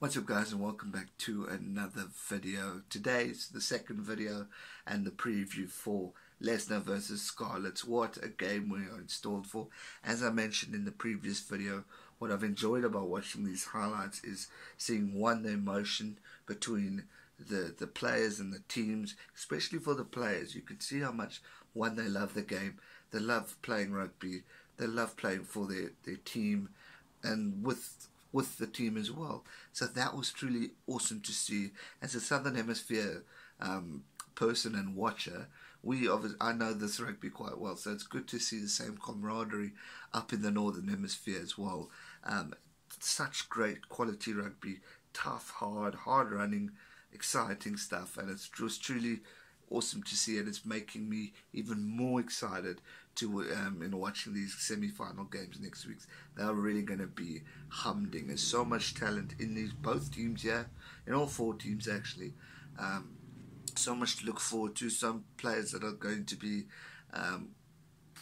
What's up guys, and welcome back to another video. Today's the second video and the preview for Leinster versus Scarlets. What a game we are installed for. As I mentioned in the previous video, what I've enjoyed about watching these highlights is seeing the emotion between the players and the teams, especially for the players. You can see how much they love the game, they love playing rugby, they love playing for their team and with the team as well. So that was truly awesome to see. As a Southern Hemisphere person and watcher, I know this rugby quite well, so it's good to see the same camaraderie up in the Northern Hemisphere as well. Such great quality rugby, tough, hard running, exciting stuff, and it was truly awesome to see it. It's making me even more excited to in watching these semi-final games next week. They're really going to be humding. There's so much talent in both teams here, in all four teams actually. So much to look forward to. Some players that are going to be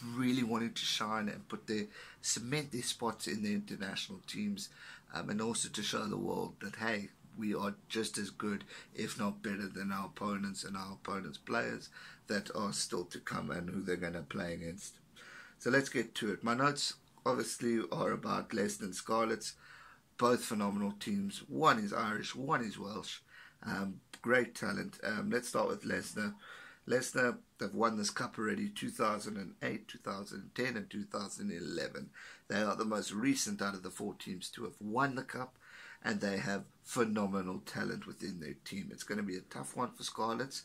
really wanting to shine and cement their spots in the international teams, and also to show the world that hey, we are just as good, if not better, than our opponents and our opponents' players that are still to come and who they're going to play against. So let's get to it. My notes obviously are about Leinster and Scarlets, both phenomenal teams. One is Irish, one is Welsh. Great talent. Let's start with Leinster. Leinster, they've won this cup already, 2008, 2010 and 2011. They are the most recent out of the four teams to have won the cup, and they have phenomenal talent within their team. It's going to be a tough one for Scarlets,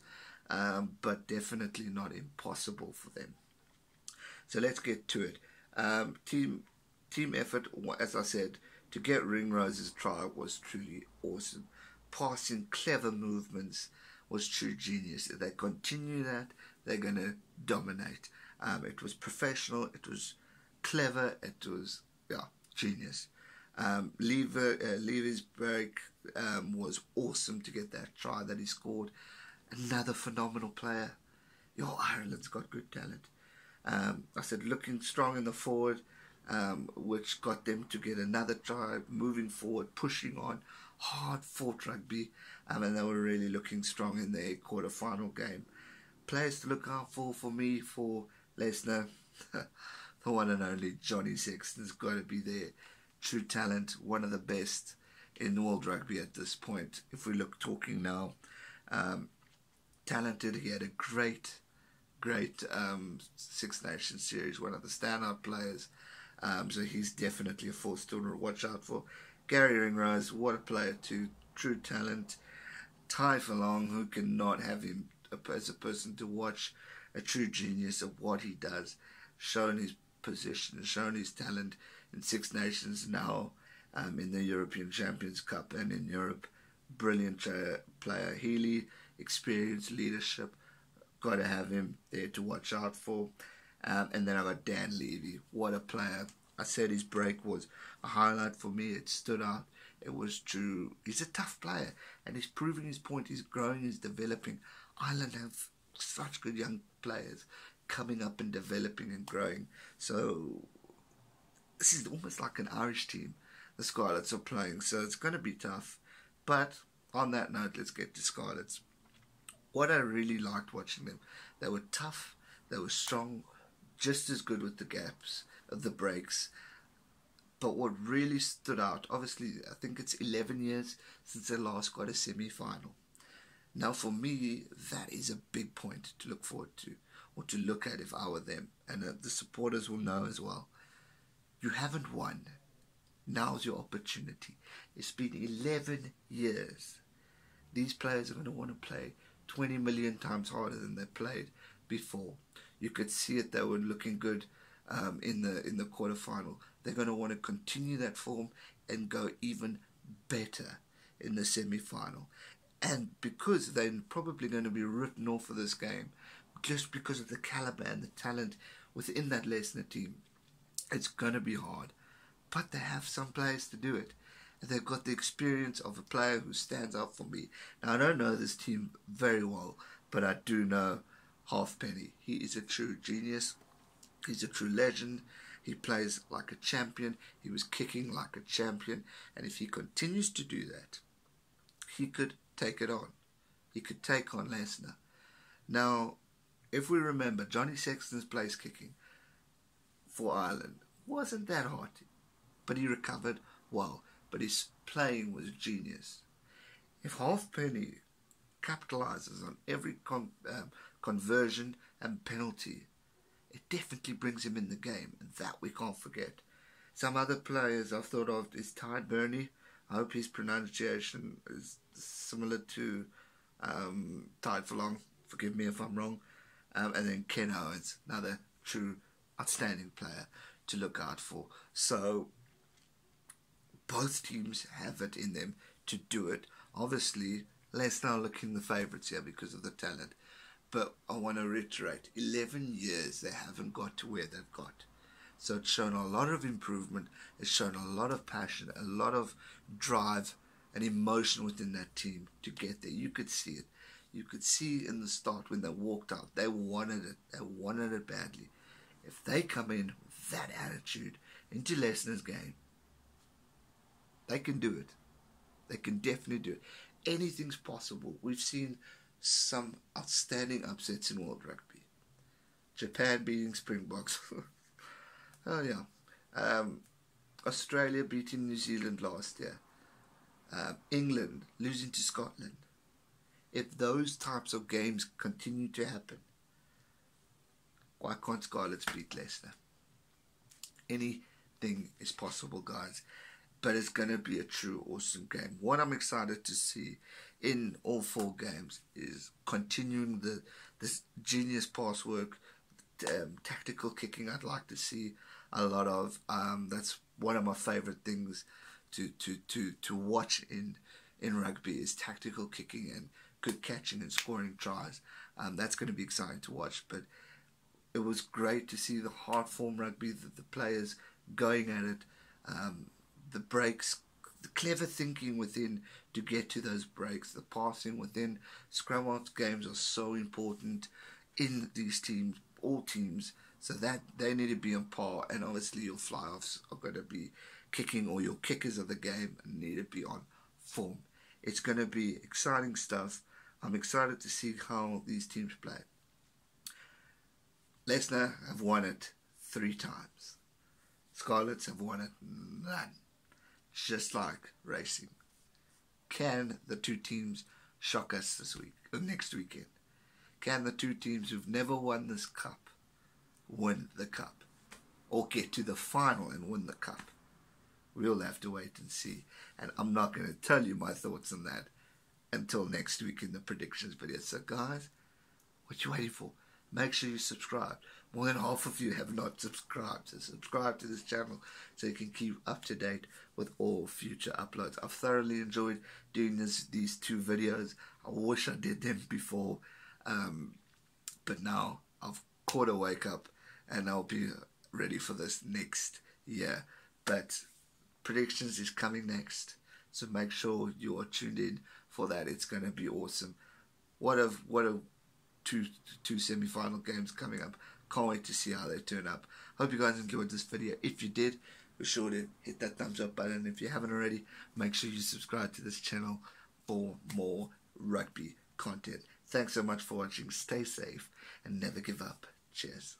but definitely not impossible for them. So let's get to it. Team effort, as I said, to get Ringrose's try was truly awesome. Passing, clever movements was true genius. If they continue that, they're going to dominate. It was professional, it was clever, it was genius. Levy's break was awesome to get that try that he scored. Another phenomenal player. Ireland's got good talent. I said looking strong in the forward, which got them to get another try, moving forward, pushing on, hard fought rugby, and they were really looking strong in their quarter-final game. Players to look out for me, for Leinster, the one and only Johnny Sexton's got to be there. True talent, one of the best in world rugby at this point. If we look talking now, talented. He had a great Six Nations series, one of the standout players. So he's definitely a force to watch out for. Gary Ringrose, what a player too. True talent. Ty Furlong, who cannot have him as a person to watch. A true genius of what he does. Shown his position, shown his talent in Six Nations, now in the European Champions Cup and in Europe. Brilliant player. Healy, experience, leadership. Got to have him there to watch out for. And then I got Dan Levy. What a player. I said his break was a highlight for me. It stood out. It was true. He's a tough player, and he's proving his point. He's growing, he's developing. Ireland have such good young players coming up and developing and growing. So this is almost like an Irish team the Scarlets are playing, so it's going to be tough. But on that note, let's get to Scarlets. What I really liked watching them, they were tough, they were strong, just as good with the gaps of the breaks. But what really stood out, obviously I think it's 11 years since they last got a semi-final. Now for me, that is a big point to look forward to, or to look at if I were them, and the supporters will know as well. You haven't won. Now's your opportunity. It's been 11 years. These players are going to want to play 20 million times harder than they played before. You could see it, they were looking good in the quarterfinal. They're going to want to continue that form and go even better in the semi-final. And because they're probably going to be written off for this game, just because of the caliber and the talent within that Leinster team, it's going to be hard. But they have some players to do it. And they've got the experience of a player who stands out for me. Now, I don't know this team very well, but I do know Halfpenny. He is a true genius. He's a true legend. He plays like a champion. He was kicking like a champion. And if he continues to do that, he could take it on. He could take on Leinster. Now, if we remember, Johnny Sexton's place kicking for Ireland wasn't that hard, but he recovered well. But his playing was genius. If Halfpenny capitalizes on every conversion and penalty, it definitely brings him in the game, and that we can't forget. Some other players I've thought of is Ty Burney. I hope his pronunciation is similar to Ty Forlong. Forgive me if I'm wrong. And then Ken Owens, another true outstanding player to look out for. So both teams have it in them to do it. Obviously, Leicester are looking the favourites here because of the talent. But I want to reiterate, 11 years they haven't got to where they've got. So it's shown a lot of improvement. It's shown a lot of passion, a lot of drive and emotion within that team to get there. You could see it. You could see in the start when they walked out, they wanted it. They wanted it badly. If they come in with that attitude into Leicester's game, they can do it. They can definitely do it. Anything's possible. We've seen some outstanding upsets in World Rugby. Japan beating Springboks. Oh yeah. Australia beating New Zealand last year. England losing to Scotland. If those types of games continue to happen, why can't Scarlets beat Leicester? Anything is possible, guys. But it's going to be a true awesome game. What I'm excited to see in all 4 games is continuing this genius pass work, tactical kicking. I'd like to see a lot of. That's one of my favorite things to watch in rugby is tactical kicking and good catching and scoring tries. That's going to be exciting to watch. But it was great to see the hard form rugby, the players going at it. The breaks, the clever thinking within to get to those breaks, the passing within. Scrum half games are so important in these teams, all teams, so that they need to be on par. And obviously your fly-offs are going to be kicking, or your kickers of the game need to be on form. It's going to be exciting stuff. I'm excited to see how these teams play. Leicester have won it 3 times. Scarlets have won it none. Just like racing. Can the 2 teams shock us this week or next weekend? Can the 2 teams who've never won this cup win the cup? Or get to the final and win the cup? We'll have to wait and see. And I'm not going to tell you my thoughts on that until next week in the predictions video. So guys, what you waiting for? Make sure you subscribe. More than half of you have not subscribed. So subscribe to this channel so you can keep up to date with all future uploads. I've thoroughly enjoyed doing these 2 videos. I wish I did them before. But now I've caught a wake up and I'll be ready for this next year. But predictions is coming next. So make sure you are tuned in for that. It's going to be awesome. What a two semi-final games coming up. Can't wait to see how they turn up. Hope you guys enjoyed this video. If you did, be sure to hit that thumbs up button. If you haven't already, make sure you subscribe to this channel for more rugby content. Thanks so much for watching. Stay safe and never give up. Cheers.